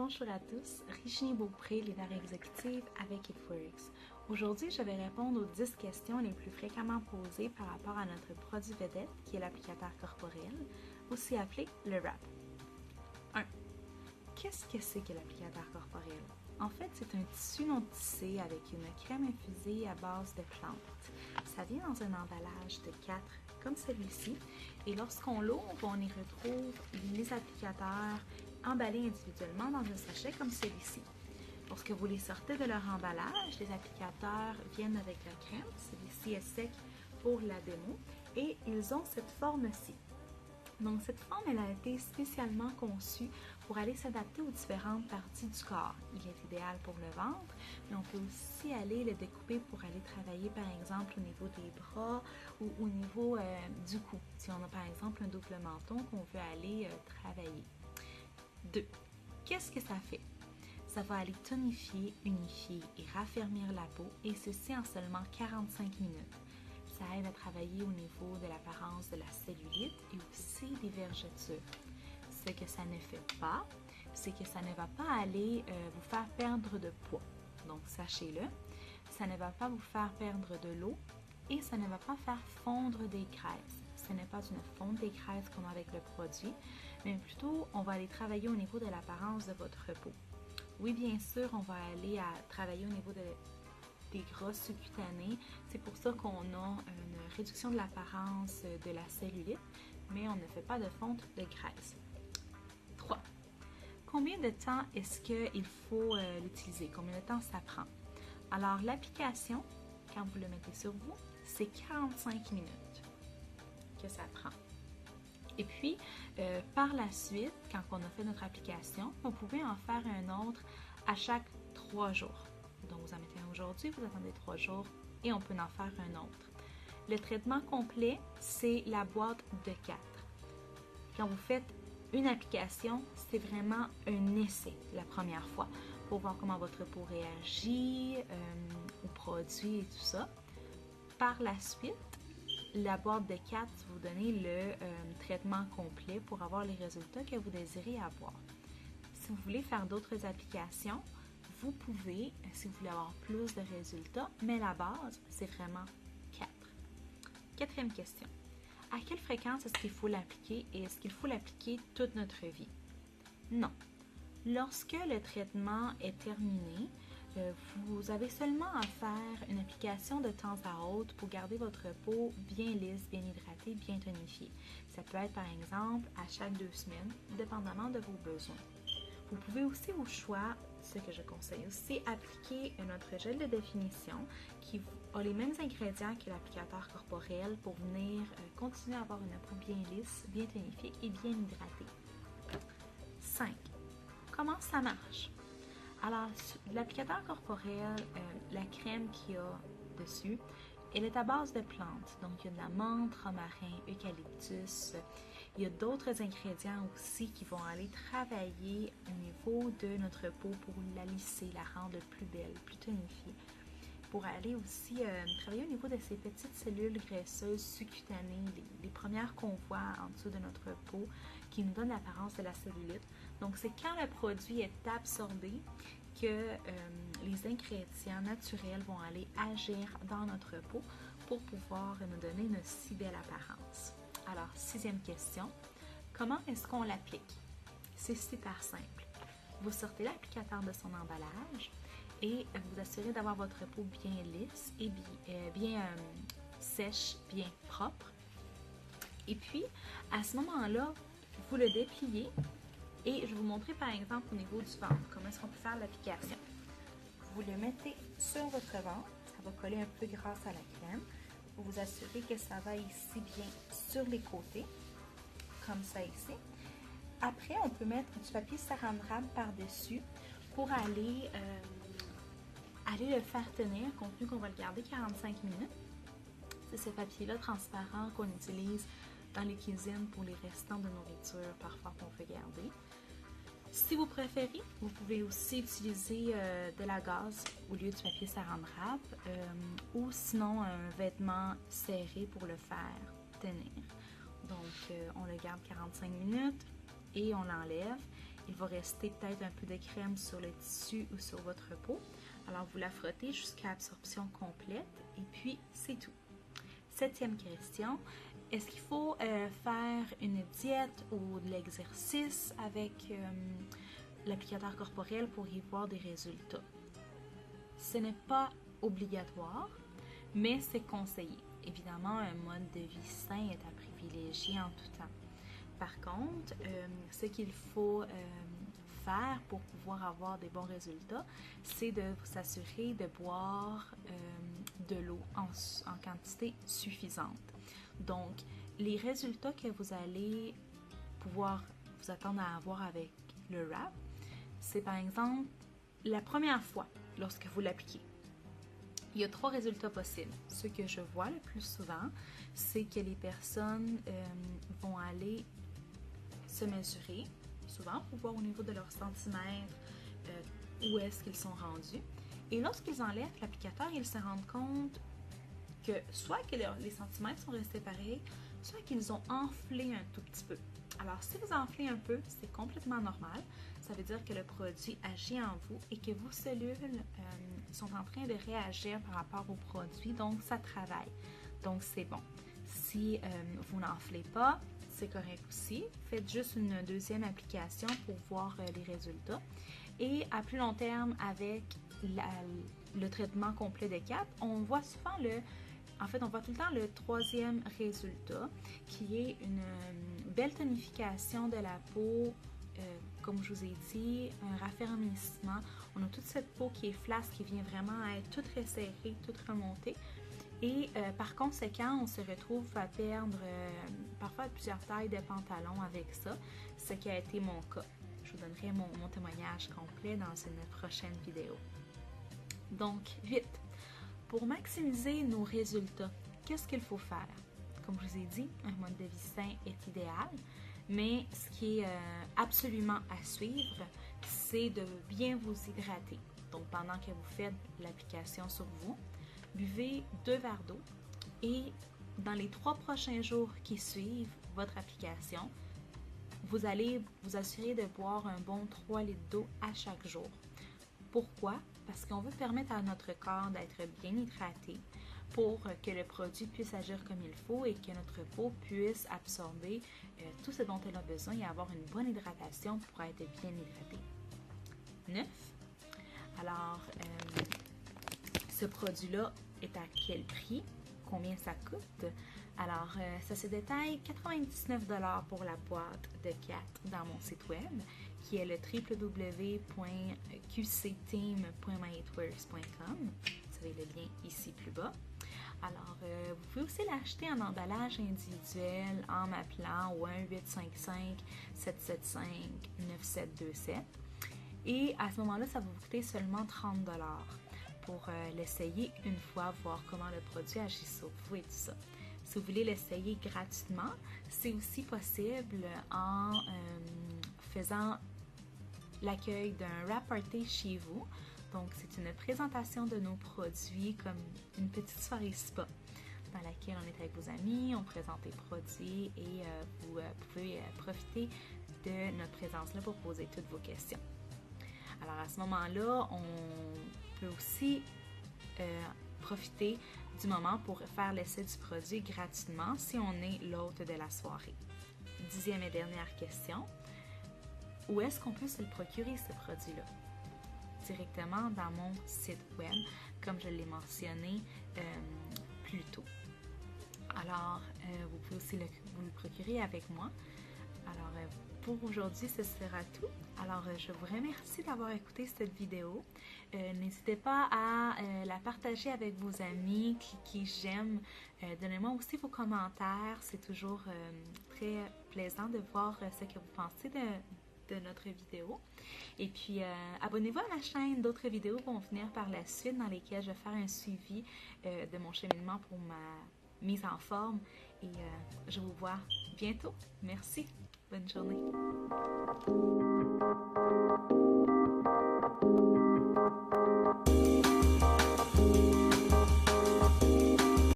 Bonjour à tous, Virginie Beaupré, leader exécutive avec ItWorks. Aujourd'hui, je vais répondre aux 10 questions les plus fréquemment posées par rapport à notre produit vedette, qui est l'applicateur corporel, aussi appelé le WRAP. 1. Qu'est-ce que c'est que l'applicateur corporel? En fait, c'est un tissu non tissé avec une crème infusée à base de plantes. Ça vient dans un emballage de 4 comme celui-ci, et lorsqu'on l'ouvre, on y retrouve les applicateurs emballés individuellement dans un sachet comme celui-ci. Lorsque vous les sortez de leur emballage, les applicateurs viennent avec la crème. Celui-ci est sec pour la démo et ils ont cette forme-ci. Donc cette forme, elle a été spécialement conçue pour aller s'adapter aux différentes parties du corps. Il est idéal pour le ventre, mais on peut aussi aller le découper pour aller travailler par exemple au niveau des bras ou au niveau du cou. Si on a par exemple un double menton qu'on veut aller travailler. 2. Qu'est-ce que ça fait? Ça va aller tonifier, unifier et raffermir la peau, et ceci en seulement 45 minutes. Ça aide à travailler au niveau de l'apparence de la cellulite et aussi des vergetures. Ce que ça ne fait pas, c'est que ça ne va pas aller vous faire perdre de poids. Donc sachez-le, ça ne va pas vous faire perdre de l'eau et ça ne va pas faire fondre des graisses. Ce n'est pas une fonte des graisses qu'on a avec le produit, mais plutôt on va aller travailler au niveau de l'apparence de votre peau. Oui, bien sûr, on va aller travailler au niveau des gras sous-cutanés. C'est pour ça qu'on a une réduction de l'apparence de la cellulite, mais on ne fait pas de fonte de graisse. 3. Combien de temps est-ce qu'il faut l'utiliser? Combien de temps ça prend? Alors, l'application, quand vous le mettez sur vous, c'est 45 minutes que ça prend. Et puis, par la suite, quand on a fait notre application, vous pouvez en faire un autre à chaque 3 jours. Donc, vous en mettez un aujourd'hui, vous attendez 3 jours et on peut en faire un autre. Le traitement complet, c'est la boîte de 4. Quand vous faites une application, c'est vraiment un essai la première fois pour voir comment votre peau réagit aux produits et tout ça. Par la suite, la boîte de 4 va vous donner le traitement complet pour avoir les résultats que vous désirez avoir. Si vous voulez faire d'autres applications, vous pouvez, si vous voulez avoir plus de résultats, mais la base, c'est vraiment 4. Quatrième question. À quelle fréquence est-ce qu'il faut l'appliquer et est-ce qu'il faut l'appliquer toute notre vie? Non. Lorsque le traitement est terminé, vous avez seulement à faire une application de temps à autre pour garder votre peau bien lisse, bien hydratée, bien tonifiée. Ça peut être par exemple à chaque 2 semaines, dépendamment de vos besoins. Vous pouvez aussi au choix, ce que je conseille aussi, appliquer notre gel de définition qui a les mêmes ingrédients que l'applicateur corporel pour venir continuer à avoir une peau bien lisse, bien tonifiée et bien hydratée. 5. Comment ça marche? Alors, l'applicateur corporel, la crème qu'il y a dessus, elle est à base de plantes. Donc, il y a de la menthe, romarin, eucalyptus. Il y a d'autres ingrédients aussi qui vont aller travailler au niveau de notre peau pour la lisser, la rendre plus belle, plus tonifiée. Pour aller aussi travailler au niveau de ces petites cellules graisseuses sous-cutanées, les premières qu'on voit en dessous de notre peau, qui nous donnent l'apparence de la cellulite. Donc, c'est quand le produit est absorbé que les ingrédients naturels vont aller agir dans notre peau pour pouvoir nous donner une si belle apparence. Alors, 6e question, comment est-ce qu'on l'applique? C'est super simple. Vous sortez l'applicateur de son emballage et vous assurez d'avoir votre peau bien lisse et bien sèche, bien propre. Et puis, à ce moment-là, vous le dépliez et je vais vous montrer par exemple au niveau du ventre, comment est-ce qu'on peut faire l'application. Vous le mettez sur votre ventre, ça va coller un peu grâce à la crème. Vous vous assurez que ça va ici bien sur les côtés, comme ça ici. Après, on peut mettre du papier saran wrap par-dessus pour aller le faire tenir, compte tenu qu'on va le garder 45 minutes. C'est ce papier-là transparent qu'on utilise dans les cuisines pour les restants de nourriture parfois qu'on fait garder. Si vous préférez, vous pouvez aussi utiliser de la gaze au lieu du papier saran wrap ou sinon un vêtement serré pour le faire tenir. Donc, on le garde 45 minutes et on l'enlève. il va rester peut-être un peu de crème sur le tissu ou sur votre peau. Alors, vous la frottez jusqu'à absorption complète et puis c'est tout. 7e question, est-ce qu'il faut faire une diète ou de l'exercice avec l'applicateur corporel pour y voir des résultats? Ce n'est pas obligatoire, mais c'est conseillé. Évidemment, un mode de vie sain est à privilégier en tout temps. Par contre, ce qu'il faut faire pour pouvoir avoir des bons résultats, c'est de s'assurer de boire de l'eau en quantité suffisante. Donc, les résultats que vous allez pouvoir vous attendre à avoir avec le wrap, c'est par exemple la première fois lorsque vous l'appliquez. Il y a 3 résultats possibles. Ce que je vois le plus souvent, c'est que les personnes vont aller se mesurer, souvent pour voir au niveau de leurs centimètres où est-ce qu'ils sont rendus. Et lorsqu'ils enlèvent l'applicateur, ils se rendent compte que soit que les centimètres sont restés pareils, soit qu'ils ont enflé un tout petit peu. Alors, si vous enflez un peu, c'est complètement normal. Ça veut dire que le produit agit en vous et que vos cellules sont en train de réagir par rapport au produit, donc ça travaille. Donc, c'est bon. Si vous n'enflez pas, c'est correct aussi. Faites juste une 2e application pour voir les résultats. Et à plus long terme, avec le traitement complet de CAP, on voit souvent on voit tout le temps le 3e résultat, qui est une belle tonification de la peau, comme je vous ai dit, un raffermissement. On a toute cette peau qui est flasque, qui vient vraiment être toute resserrée, toute remontée. Et par conséquent, on se retrouve à perdre parfois plusieurs tailles de pantalons avec ça, ce qui a été mon cas. Je vous donnerai mon témoignage complet dans une prochaine vidéo. Donc, vite! Pour maximiser nos résultats, qu'est-ce qu'il faut faire? Comme je vous ai dit, un mode de vie sain est idéal, mais ce qui est absolument à suivre, c'est de bien vous hydrater. Donc, pendant que vous faites l'application sur vous, buvez 2 verres d'eau et dans les 3 prochains jours qui suivent votre application, vous allez vous assurer de boire un bon 3 litres d'eau à chaque jour. Pourquoi? Parce qu'on veut permettre à notre corps d'être bien hydraté pour que le produit puisse agir comme il faut et que notre peau puisse absorber tout ce dont elle a besoin et avoir une bonne hydratation pour être bien hydratée. 9. Alors, ce produit-là est à quel prix? Combien ça coûte? Alors, ça se détaille 99 $ pour la boîte de 4 dans mon site web, qui est le www.qcteam.myitworks.com. Vous avez le lien ici plus bas. Alors, vous pouvez aussi l'acheter en emballage individuel en m'appelant au 1-855-775-9727. Et à ce moment-là, ça va vous coûter seulement 30 $ pour l'essayer une fois, voir comment le produit agit sur vous et tout ça. Si vous voulez l'essayer gratuitement, c'est aussi possible en faisant l'accueil d'un wrap party chez vous. Donc, c'est une présentation de nos produits comme une petite soirée spa dans laquelle on est avec vos amis, on présente les produits et vous pouvez profiter de notre présence là pour poser toutes vos questions. Alors, à ce moment-là, on peut aussi profiter du moment pour faire l'essai du produit gratuitement si on est l'hôte de la soirée. 10e et dernière question. Où est-ce qu'on peut se le procurer, ce produit-là? Directement dans mon site web, comme je l'ai mentionné plus tôt. Alors, vous pouvez aussi vous le procurer avec moi. Alors, pour aujourd'hui, ce sera tout. Alors, je vous remercie d'avoir écouté cette vidéo. N'hésitez pas à la partager avec vos amis, cliquez j'aime. Donnez-moi aussi vos commentaires. C'est toujours très plaisant de voir ce que vous pensez de notre vidéo. Et puis, abonnez-vous à ma chaîne. D'autres vidéos vont venir par la suite dans lesquelles je vais faire un suivi de mon cheminement pour ma mise en forme. Et je vous vois bientôt. Merci. Bonne journée.